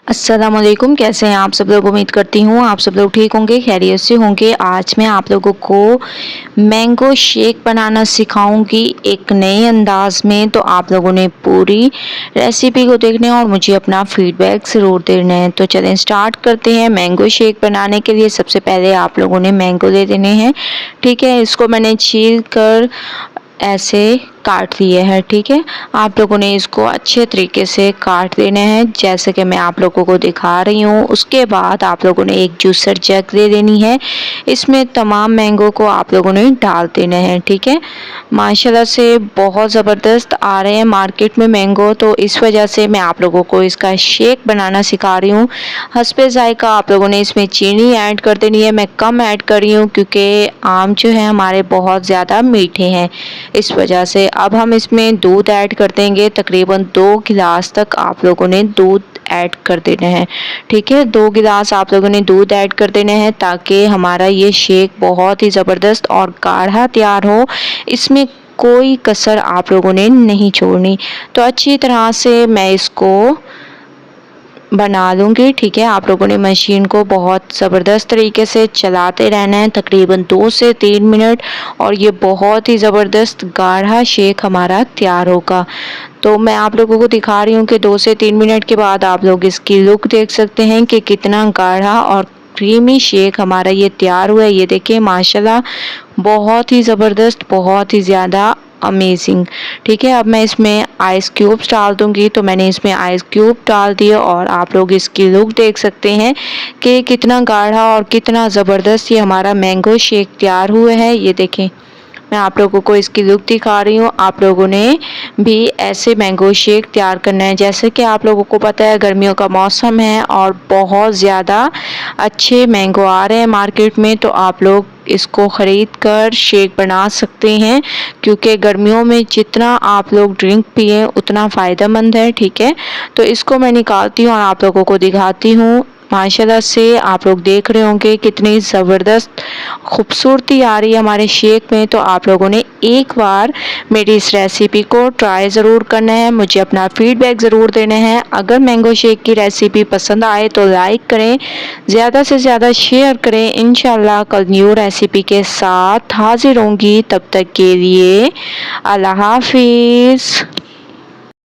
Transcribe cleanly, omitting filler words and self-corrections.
अस्सलाम वालेकुम। कैसे हैं आप सब लोग? उम्मीद करती हूँ आप सब लोग ठीक होंगे, खैरियत से होंगे। आज मैं आप लोगों को मैंगो शेक बनाना सिखाऊंगी एक नए अंदाज में। तो आप लोगों ने पूरी रेसिपी को देखना है और मुझे अपना फीडबैक ज़रूर देना है। तो चलें स्टार्ट करते हैं। मैंगो शेक बनाने के लिए सबसे पहले आप लोगों ने मैंगो ले लेने हैं। ठीक है, इसको मैंने छील कर ऐसे काट लिए है। ठीक है, आप लोगों ने इसको अच्छे तरीके से काट देना है जैसे कि मैं आप लोगों को दिखा रही हूँ। उसके बाद आप लोगों ने एक जूसर जग ले लेनी है, इसमें तमाम मैंगो को आप लोगों ने डाल देना है। ठीक है, माशाल्लाह से बहुत ज़बरदस्त आ रहे हैं मार्केट में मैंगो, तो इस वजह से मैं आप लोगों को इसका शेक बनाना सिखा रही हूँ। हस्बे ज़ायका आप लोगों ने इसमें चीनी ऐड कर देनी है। मैं कम ऐड कर रही हूँ क्योंकि आम जो है हमारे बहुत ज़्यादा मीठे हैं, इस वजह से। अब हम इसमें दूध ऐड कर देंगे, तकरीबन 2 गिलास तक आप लोगों ने दूध ऐड कर देना है। ठीक है, 2 गिलास आप लोगों ने दूध ऐड कर देना है ताकि हमारा ये शेक बहुत ही ज़बरदस्त और गाढ़ा तैयार हो। इसमें कोई कसर आप लोगों ने नहीं छोड़नी। तो अच्छी तरह से मैं इसको बना लूँगी। ठीक है, आप लोगों ने मशीन को बहुत ज़बरदस्त तरीके से चलाते रहना है तकरीबन 2 से 3 मिनट, और ये बहुत ही ज़बरदस्त गाढ़ा शेक हमारा तैयार होगा। तो मैं आप लोगों को दिखा रही हूँ कि 2 से 3 मिनट के बाद आप लोग इसकी लुक देख सकते हैं कि कितना गाढ़ा और क्रीमी शेक हमारा ये तैयार हुआ है। ये देखिए माशाल्लाह बहुत ही ज़बरदस्त, बहुत ही ज़्यादा अमेजिंग। ठीक है, अब मैं इसमें आइस क्यूब्स डाल दूंगी। तो मैंने इसमें आइस क्यूब डाल दिए और आप लोग इसकी लुक देख सकते हैं कि कितना गाढ़ा और कितना ज़बरदस्त ये हमारा मैंगो शेक तैयार हुआ है। ये देखें, मैं आप लोगों को इसकी लुक दिखा रही हूँ। आप लोगों ने भी ऐसे मैंगो शेक तैयार करना है। जैसे कि आप लोगों को पता है गर्मियों का मौसम है और बहुत ज़्यादा अच्छे मैंगो आ रहे हैं मार्केट में, तो आप लोग इसको ख़रीद कर शेक बना सकते हैं क्योंकि गर्मियों में जितना आप लोग ड्रिंक पिए उतना फ़ायदेमंद है। ठीक है, तो इसको मैं निकालती हूँ और आप लोगों को दिखाती हूँ। माशाल्लाह से आप लोग देख रहे होंगे कितनी ज़बरदस्त खूबसूरती आ रही है हमारे शेक में। तो आप लोगों ने एक बार मेरी इस रेसिपी को ट्राई ज़रूर करना है, मुझे अपना फीडबैक ज़रूर देना है। अगर मैंगो शेक की रेसिपी पसंद आए तो लाइक करें, ज़्यादा से ज़्यादा शेयर करें। इंशाल्लाह कल न्यू रेसिपी के साथ हाजिर होंगी, तब तक के लिए अल्लाह हाफिज़।